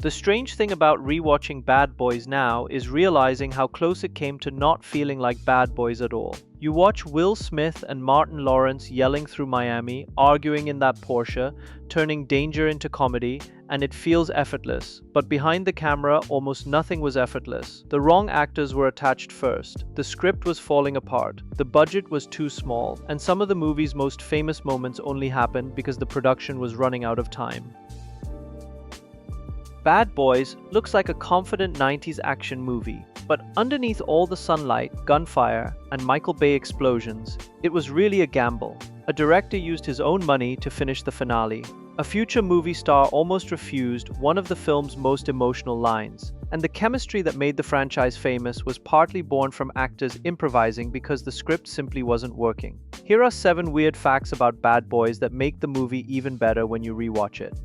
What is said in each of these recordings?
The strange thing about rewatching Bad Boys now is realizing how close it came to not feeling like Bad Boys at all. You watch Will Smith and Martin Lawrence yelling through Miami, arguing in that Porsche, turning danger into comedy, and it feels effortless. But behind the camera, almost nothing was effortless. The wrong actors were attached first. The script was falling apart. The budget was too small. And some of the movie's most famous moments only happened because the production was running out of time. Bad Boys looks like a confident 90s action movie, but underneath all the sunlight, gunfire, and Michael Bay explosions, it was really a gamble. A director used his own money to finish the finale. A future movie star almost refused one of the film's most emotional lines, and the chemistry that made the franchise famous was partly born from actors improvising because the script simply wasn't working. Here are 7 weird facts about Bad Boys that make the movie even better when you rewatch it.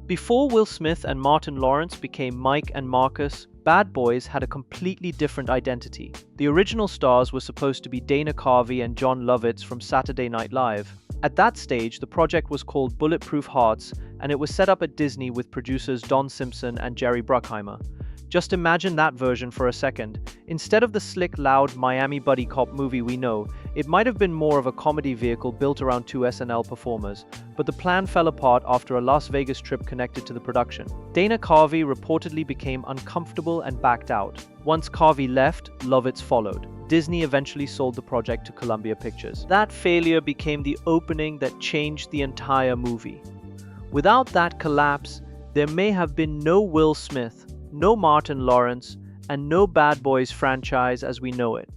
Before Will Smith and Martin Lawrence became Mike and Marcus, Bad Boys had a completely different identity. The original stars were supposed to be Dana Carvey and John Lovitz from Saturday Night Live. At that stage, the project was called Bulletproof Hearts, and it was set up at Disney with producers Don Simpson and Jerry Bruckheimer. Just imagine that version for a second. Instead of the slick, loud Miami buddy cop movie we know, it might have been more of a comedy vehicle built around 2 SNL performers, but the plan fell apart after a Las Vegas trip connected to the production. Dana Carvey reportedly became uncomfortable and backed out. Once Carvey left, Lovitz followed. Disney eventually sold the project to Columbia Pictures. That failure became the opening that changed the entire movie. Without that collapse, there may have been no Will Smith, no Martin Lawrence, and no Bad Boys franchise as we know it.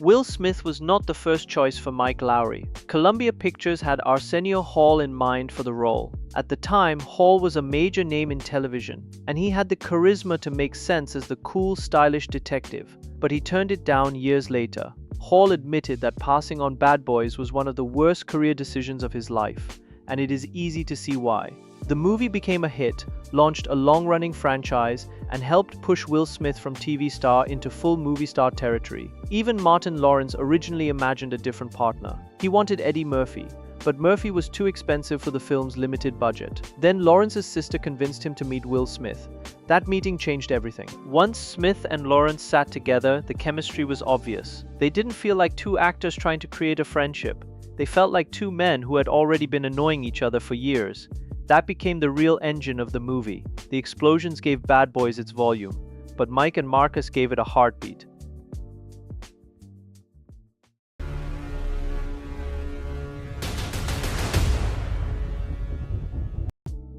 Will Smith was not the first choice for Mike Lowry. Columbia Pictures had Arsenio Hall in mind for the role. At the time, Hall was a major name in television, and he had the charisma to make sense as the cool, stylish detective, but he turned it down years later. Hall admitted that passing on Bad Boys was one of the worst career decisions of his life, and it is easy to see why. The movie became a hit, launched a long-running franchise, and helped push Will Smith from TV star into full movie star territory. Even Martin Lawrence originally imagined a different partner. He wanted Eddie Murphy, but Murphy was too expensive for the film's limited budget. Then Lawrence's sister convinced him to meet Will Smith. That meeting changed everything. Once Smith and Lawrence sat together, the chemistry was obvious. They didn't feel like 2 actors trying to create a friendship. They felt like 2 men who had already been annoying each other for years. That became the real engine of the movie. The explosions gave Bad Boys its volume, but Mike and Marcus gave it a heartbeat.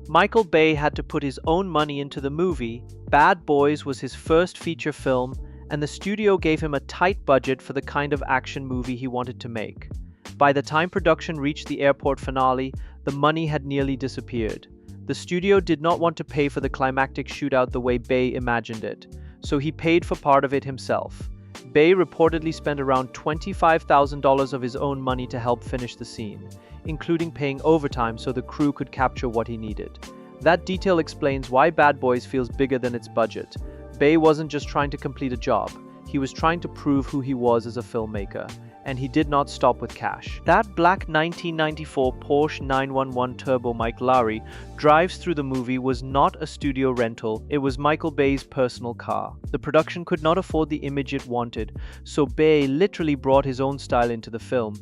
Michael Bay had to put his own money into the movie. Bad Boys was his first feature film, and the studio gave him a tight budget for the kind of action movie he wanted to make. By the time production reached the airport finale, the money had nearly disappeared. The studio did not want to pay for the climactic shootout the way Bay imagined it, so he paid for part of it himself. Bay reportedly spent around $25,000 of his own money to help finish the scene, including paying overtime so the crew could capture what he needed. That detail explains why Bad Boys feels bigger than its budget. Bay wasn't just trying to complete a job, he was trying to prove who he was as a filmmaker, and he did not stop with cash. That black 1994 Porsche 911 Turbo Mike Lowry drives through the movie was not a studio rental, it was Michael Bay's personal car. The production could not afford the image it wanted, so Bay literally brought his own style into the film.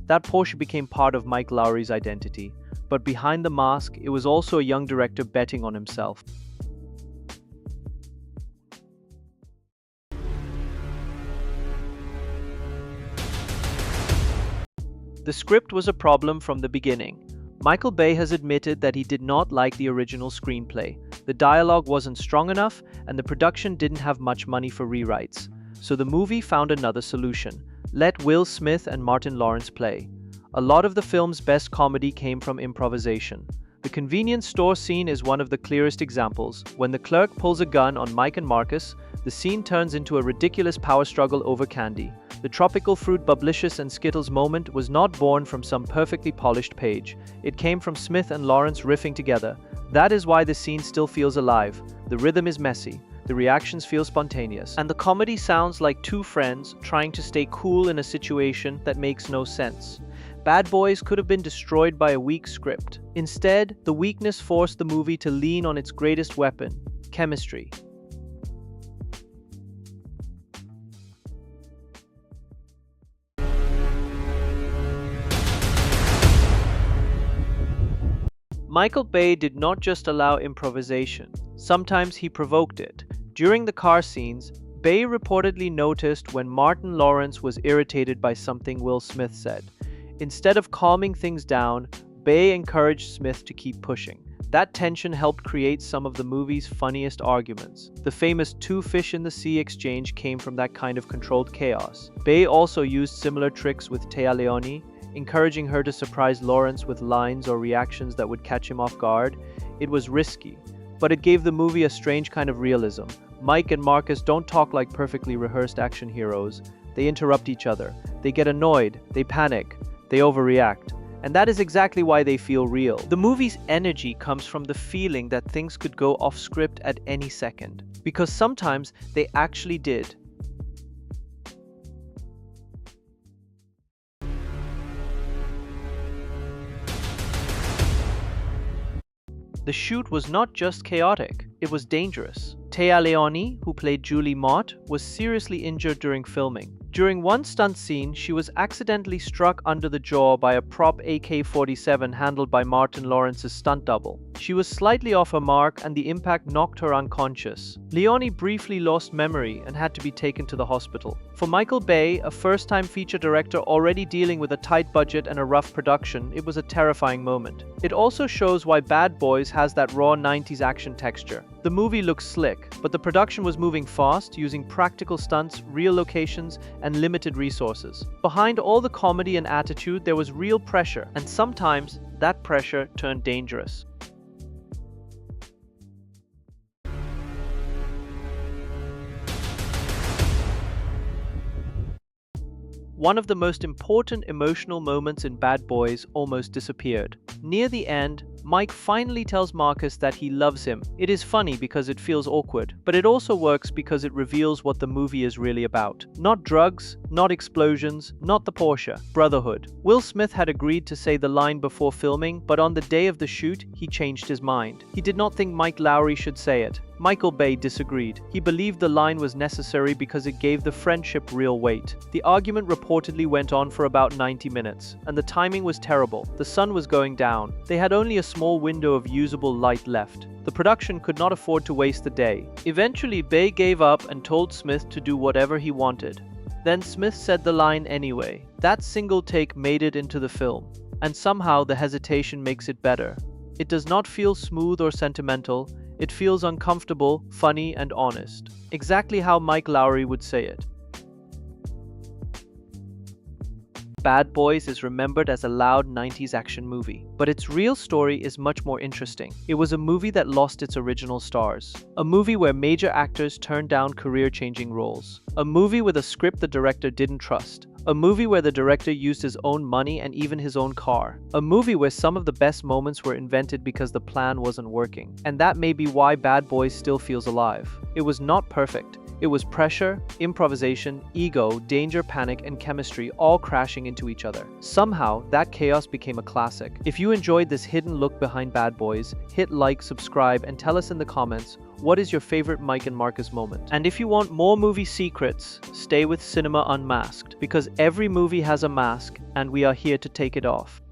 That Porsche became part of Mike Lowry's identity. But behind the mask, it was also a young director betting on himself. The script was a problem from the beginning. Michael Bay has admitted that he did not like the original screenplay. The dialogue wasn't strong enough, and the production didn't have much money for rewrites. So the movie found another solution. Let Will Smith and Martin Lawrence play. A lot of the film's best comedy came from improvisation. The convenience store scene is one of the clearest examples. When the clerk pulls a gun on Mike and Marcus, the scene turns into a ridiculous power struggle over candy. The tropical fruit Bubblicious and Skittles moment was not born from some perfectly polished page. It came from Smith and Lawrence riffing together. That is why the scene still feels alive. The rhythm is messy. The reactions feel spontaneous, and the comedy sounds like two friends trying to stay cool in a situation that makes no sense. Bad Boys could have been destroyed by a weak script. Instead, the weakness forced the movie to lean on its greatest weapon, chemistry. Michael Bay did not just allow improvisation. Sometimes he provoked it. During the car scenes, Bay reportedly noticed when Martin Lawrence was irritated by something Will Smith said. Instead of calming things down, Bay encouraged Smith to keep pushing. That tension helped create some of the movie's funniest arguments. The famous two fish in the sea exchange came from that kind of controlled chaos. Bay also used similar tricks with Téa Leoni, encouraging her to surprise Lawrence with lines or reactions that would catch him off guard. It was risky, but it gave the movie a strange kind of realism. Mike and Marcus don't talk like perfectly rehearsed action heroes. They interrupt each other. They get annoyed. They panic. They overreact. And that is exactly why they feel real. The movie's energy comes from the feeling that things could go off script at any second. Because sometimes they actually did. The shoot was not just chaotic, it was dangerous. Téa Leoni, who played Julie Mott, was seriously injured during filming. During one stunt scene, she was accidentally struck under the jaw by a prop AK-47 handled by Martin Lawrence's stunt double. She was slightly off her mark and the impact knocked her unconscious. Leoni briefly lost memory and had to be taken to the hospital. For Michael Bay, a first-time feature director already dealing with a tight budget and a rough production, it was a terrifying moment. It also shows why Bad Boys has that raw 90s action texture. The movie looks slick, but the production was moving fast, using practical stunts, real locations, and limited resources. Behind all the comedy and attitude, there was real pressure, and sometimes that pressure turned dangerous. One of the most important emotional moments in Bad Boys almost disappeared. Near the end, Mike finally tells Marcus that he loves him. It is funny because it feels awkward, but it also works because it reveals what the movie is really about. Not drugs, not explosions, not the Porsche. Brotherhood. Will Smith had agreed to say the line before filming, but on the day of the shoot, he changed his mind. He did not think Mike Lowry should say it. Michael Bay disagreed. He believed the line was necessary because it gave the friendship real weight. The argument reportedly went on for about 90 minutes, and the timing was terrible. The sun was going down. They had only a small window of usable light left. The production could not afford to waste the day. Eventually, Bay gave up and told Smith to do whatever he wanted. Then Smith said the line anyway. That single take made it into the film, and somehow the hesitation makes it better. It does not feel smooth or sentimental. It feels uncomfortable, funny, and honest. Exactly how Mike Lowry would say it. Bad Boys is remembered as a loud 90s action movie, but its real story is much more interesting. It was a movie that lost its original stars. A movie where major actors turned down career-changing roles. A movie with a script the director didn't trust. A movie where the director used his own money and even his own car. A movie where some of the best moments were invented because the plan wasn't working. And that may be why Bad Boys still feels alive. It was not perfect. It was pressure, improvisation, ego, danger, panic, and chemistry all crashing into each other. Somehow, that chaos became a classic. If you enjoyed this hidden look behind Bad Boys, hit like, subscribe, and tell us in the comments what is your favorite Mike and Marcus moment. And if you want more movie secrets, stay with Cinema Unmasked, because every movie has a mask, and we are here to take it off.